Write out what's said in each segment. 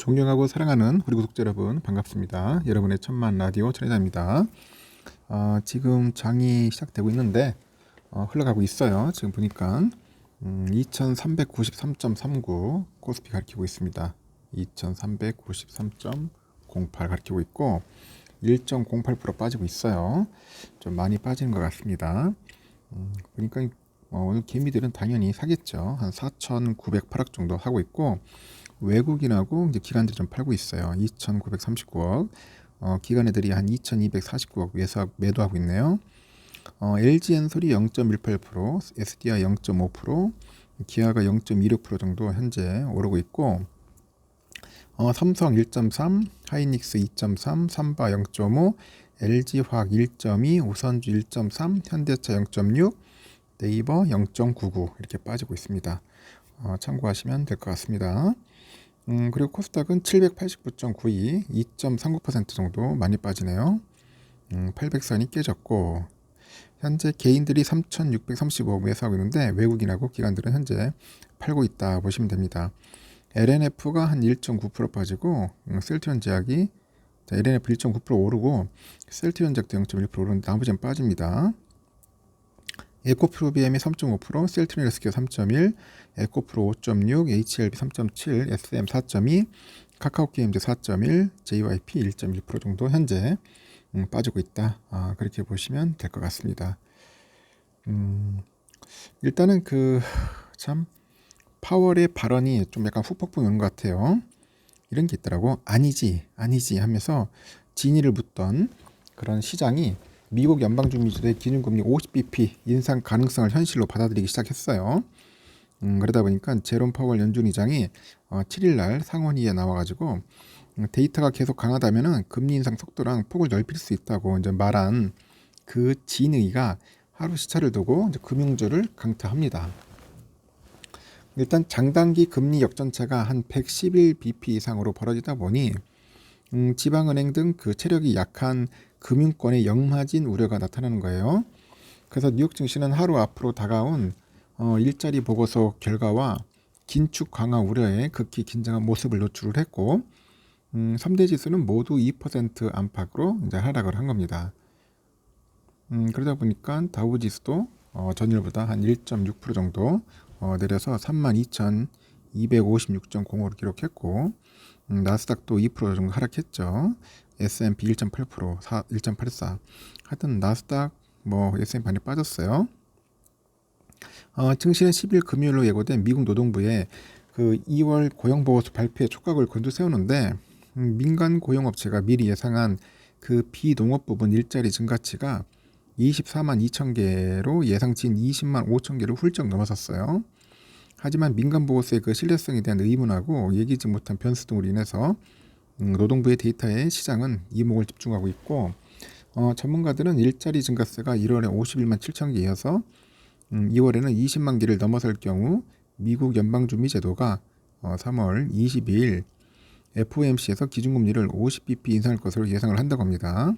존경하고 사랑하는 우리 구독자 여러분 반갑습니다. 여러분의 천만 라디오 천혜자입니다. 지금 장이 시작되고 있는데 흘러가고 있어요. 지금 보니까 2393.39 코스피 가리키고 있습니다. 2393.08 가리키고 있고 1.08% 빠지고 있어요. 좀 많이 빠지는 것 같습니다. 보니까 오늘 개미들은 당연히 사겠죠. 한 4,908억 정도 하고 있고 외국인하고 이제 기관들이 좀 팔고 있어요. 2,939억. 기관 애들이 한 2,249억 매도하고 있네요. LG엔솔이 0.18%, SDI 0.5%, 기아가 0.26% 정도 현재 오르고 있고, 삼성 1.3, 하이닉스 2.3, 삼바 0.5, LG화학 1.2, 우선주 1.3, 현대차 0.6, 네이버 0.99 이렇게 빠지고 있습니다. 참고하시면 될 것 같습니다. 그리고 코스닥은 789.92, 2.39% 정도 많이 빠지네요. 800선이 깨졌고 현재 개인들이 3,635억 매수하고 있는데 외국인하고 기관들은 현재 팔고 있다 보시면 됩니다. LNF가 한 1.9% 빠지고 셀트리온 제약이 LNF 1.9% 오르고 셀트리온 제약도 0.1% 오르는데 나머지는 빠집니다. 에코프로비엠이 3.5%, 셀트리온 헬스케어 3.1, 에코프로 5.6, HLB 3.7, SM 4.2, 카카오게임즈 4.1, JYP 1.1% 정도 현재 빠지고 있다. 그렇게 보시면 될 것 같습니다. 일단은 참 파월의 발언이 좀 약간 후폭풍이 오는 것 같아요. 이런 게 있더라고. 아니지 하면서 진위를 묻던 그런 시장이 미국 연방준비제도의 기준금리 50bp 인상 가능성을 현실로 받아들이기 시작했어요. 그러다 보니까 제롬 파월 연준 의장이 7일날 상원회의에 나와가지고 데이터가 계속 강하다면은 금리 인상 속도랑 폭을 넓힐 수 있다고 이제 말한 그 진의가 하루 시차를 두고 이제 금융주를 강타합니다. 일단 장단기 금리 역전체가 한 111bp 이상으로 벌어지다 보니 지방은행 등 그 체력이 약한 금융권의 역마진 우려가 나타나는 거예요. 그래서 뉴욕 증시는 하루 앞으로 다가온 일자리 보고서 결과와 긴축 강화 우려에 극히 긴장한 모습을 노출을 했고 3대 지수는 모두 2% 안팎으로 이제 하락을 한 겁니다. 그러다 보니까 다우 지수도 전일보다 한 1.6% 정도 내려서 32,256.05를 기록했고 나스닥도 2% 정도 하락했죠. S&P 1.8%, 1.84. 하여튼 나스닥 S&P 많이 빠졌어요. 증시는 10일 금요일로 예고된 미국 노동부의 그 2월 고용보고서 발표에 촉각을 곤두세우는데 민간 고용업체가 미리 예상한 그 비농업 부분 일자리 증가치가 24만 2천 개로 예상치인 20만 5천 개를 훌쩍 넘어섰어요. 하지만 민간 보고서의 그 신뢰성에 대한 의문하고 예기치 못한 변수 등으로 인해서 노동부의 데이터에 시장은 이목을 집중하고 있고 전문가들은 일자리 증가세가 1월에 51만 7천 개 이어서 2월에는 20만 개를 넘어설 경우 미국 연방준비제도가 3월 22일 FOMC에서 기준금리를 50bp 인상할 것으로 예상을 한다고 합니다.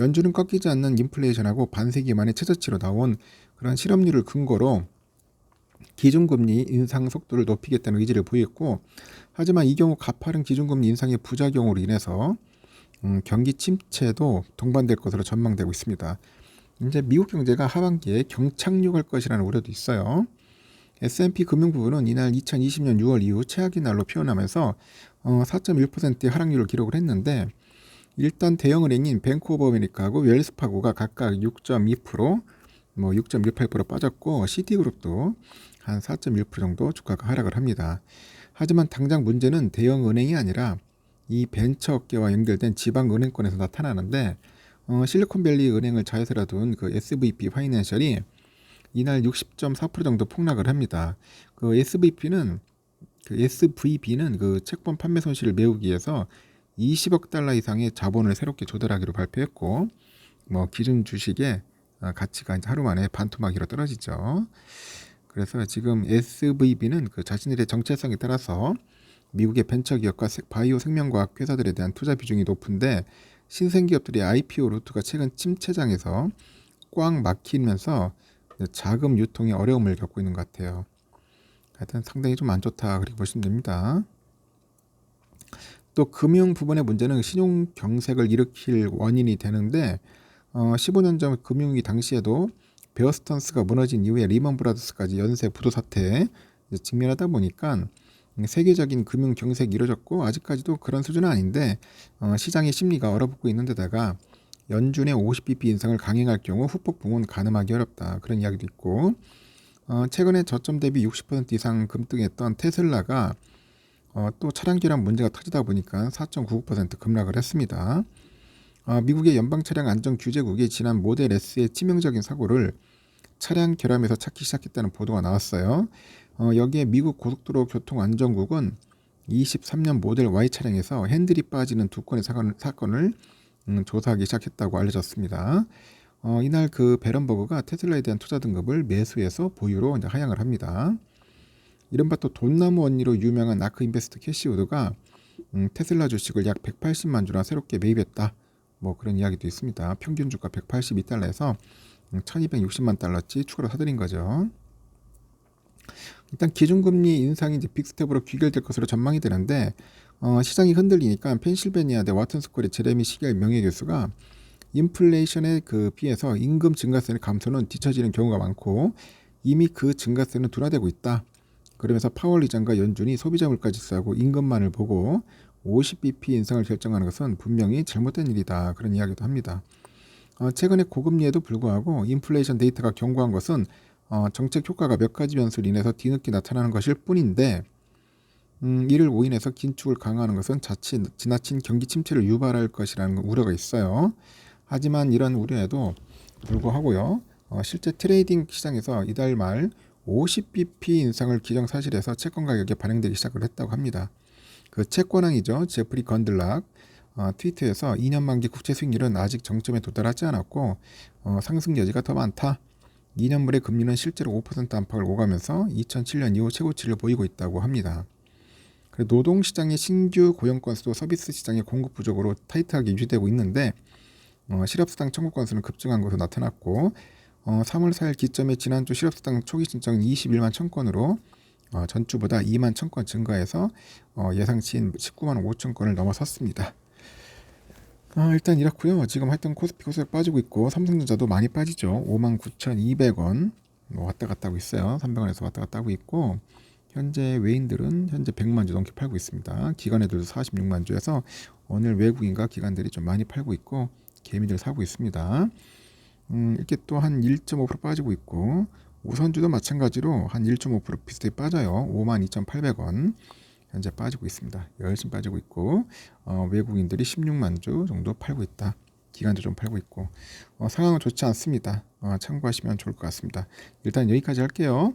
연준은 꺾이지 않는 인플레이션하고 반세기 만에 최저치로 나온 그런 실업률을 근거로 기준금리 인상 속도를 높이겠다는 의지를 보였고 하지만 이 경우 가파른 기준금리 인상의 부작용으로 인해서 경기 침체도 동반될 것으로 전망되고 있습니다. 이제 미국 경제가 하반기에 경착륙할 것이라는 우려도 있어요. S&P 금융부는 이날 2020년 6월 이후 최악의 날로 표현하면서 4.1%의 하락률을 기록을 했는데 일단 대형은행인 뱅크 오브 아메리카하고 웰스파고가 각각 6.2%, 6.18% 빠졌고 시티그룹도 한 4.1% 정도 주가가 하락을 합니다. 하지만 당장 문제는 대형은행이 아니라 이 벤처업계와 연결된 지방은행권에서 나타나는데 실리콘밸리 은행을 자회사로 둔 그 SVP 파이낸셜이 이날 60.4% 정도 폭락을 합니다. 그 SVB는 그 채권 판매 손실을 메우기 위해서 20억 달러 이상의 자본을 새롭게 조달하기로 발표했고 기준 주식의 가치가 이제 하루 만에 반토막으로 떨어지죠. 그래서 지금 SVB는 그 자신들의 정체성에 따라서 미국의 벤처기업과 바이오 생명과학 회사들에 대한 투자 비중이 높은데 신생기업들의 IPO 루트가 최근 침체장에서 꽉 막히면서 자금 유통에 어려움을 겪고 있는 것 같아요. 하여튼 상당히 좀 안 좋다 그렇게 보시면 됩니다. 또 금융 부분의 문제는 신용 경색을 일으킬 원인이 되는데 15년 전 금융위기 당시에도 베어스턴스가 무너진 이후에 리먼 브라더스까지 연쇄 부도 사태에 직면하다 보니까 세계적인 금융 경색이 이뤄졌고 아직까지도 그런 수준은 아닌데 시장의 심리가 얼어붙고 있는 데다가 연준의 50bp 인상을 강행할 경우 후폭 부문 가늠하기 어렵다 그런 이야기도 있고 최근에 저점 대비 60% 이상 급등했던 테슬라가 또 차량 결함 문제가 터지다 보니까 4.99% 급락을 했습니다. 미국의 연방차량안전규제국이 지난 모델 S의 치명적인 사고를 차량 결함에서 찾기 시작했다는 보도가 나왔어요. 여기에 미국 고속도로 교통안전국은 23년 모델 Y 차량에서 핸들이 빠지는 두 건의 사건을 조사하기 시작했다고 알려졌습니다. 이날 그 베런버그가 테슬라에 대한 투자 등급을 매수해서 보유로 이제 하향을 합니다. 이른바 또 돈나무 언니로 유명한 아크 인베스트 캐시우드가 테슬라 주식을 약 180만 주나 새롭게 매입했다. 뭐 그런 이야기도 있습니다. 평균 주가 182달러에서 1260만 달러치 추가로 사들인 거죠. 일단 기준금리 인상이 이제 빅스텝으로 귀결될 것으로 전망이 되는데 시장이 흔들리니까 펜실베니아대 와튼스쿨의 제레미 시겔 명예교수가 인플레이션에 비해서 임금 증가세의 감소는 뒤처지는 경우가 많고 이미 그 증가세는 둔화되고 있다. 그러면서 파월 의장과 연준이 소비자 물가지수하고 임금만을 보고 50bp 인상을 결정하는 것은 분명히 잘못된 일이다. 그런 이야기도 합니다. 최근에 고금리에도 불구하고 인플레이션 데이터가 견고한 것은 정책 효과가 몇 가지 변수로 인해서 뒤늦게 나타나는 것일 뿐인데 이를 오인해서 긴축을 강화하는 것은 자칫 지나친 경기 침체를 유발할 것이라는 우려가 있어요. 하지만 이런 우려에도 불구하고요. 실제 트레이딩 시장에서 이달 말 50bp 인상을 기정사실해서 채권 가격에 반영되기 시작을 했다고 합니다. 그 채권왕이죠. 제프리 건들락 트위터에서 2년 만기 국채 수익률은 아직 정점에 도달하지 않았고 상승 여지가 더 많다. 2년물의 금리는 실제로 5% 안팎을 오가면서 2007년 이후 최고치를 보이고 있다고 합니다. 노동시장의 신규 고용 건수도 서비스 시장의 공급 부족으로 타이트하게 유지되고 있는데 실업수당 청구 건수는 급증한 것으로 나타났고 3월 4일 기점에 지난주 실업수당 초기 신청은 21만 1000건으로 전주보다 2만 1000건 증가해서 예상치인 19만 5천 건을 넘어섰습니다. 일단 이렇고요. 지금 하여튼 코스피 코스닥 빠지고 있고 삼성전자도 많이 빠지죠. 59,200원 왔다 갔다 하고 있어요. 300원에서 왔다 갔다 하고 있고 현재 외인들은 현재 100만 주 넘게 팔고 있습니다. 기관애들도 46만 주에서 오늘 외국인과 기관들이 좀 많이 팔고 있고 개미들 사고 있습니다. 이렇게 또 한 1.5% 빠지고 있고 우선주도 마찬가지로 한 1.5% 비슷하게 빠져요. 52,800원 현재 빠지고 있습니다. 열심히 빠지고 있고 외국인들이 16만 주 정도 팔고 있다. 기관도 좀 팔고 있고 상황은 좋지 않습니다. 참고하시면 좋을 것 같습니다. 일단 여기까지 할게요.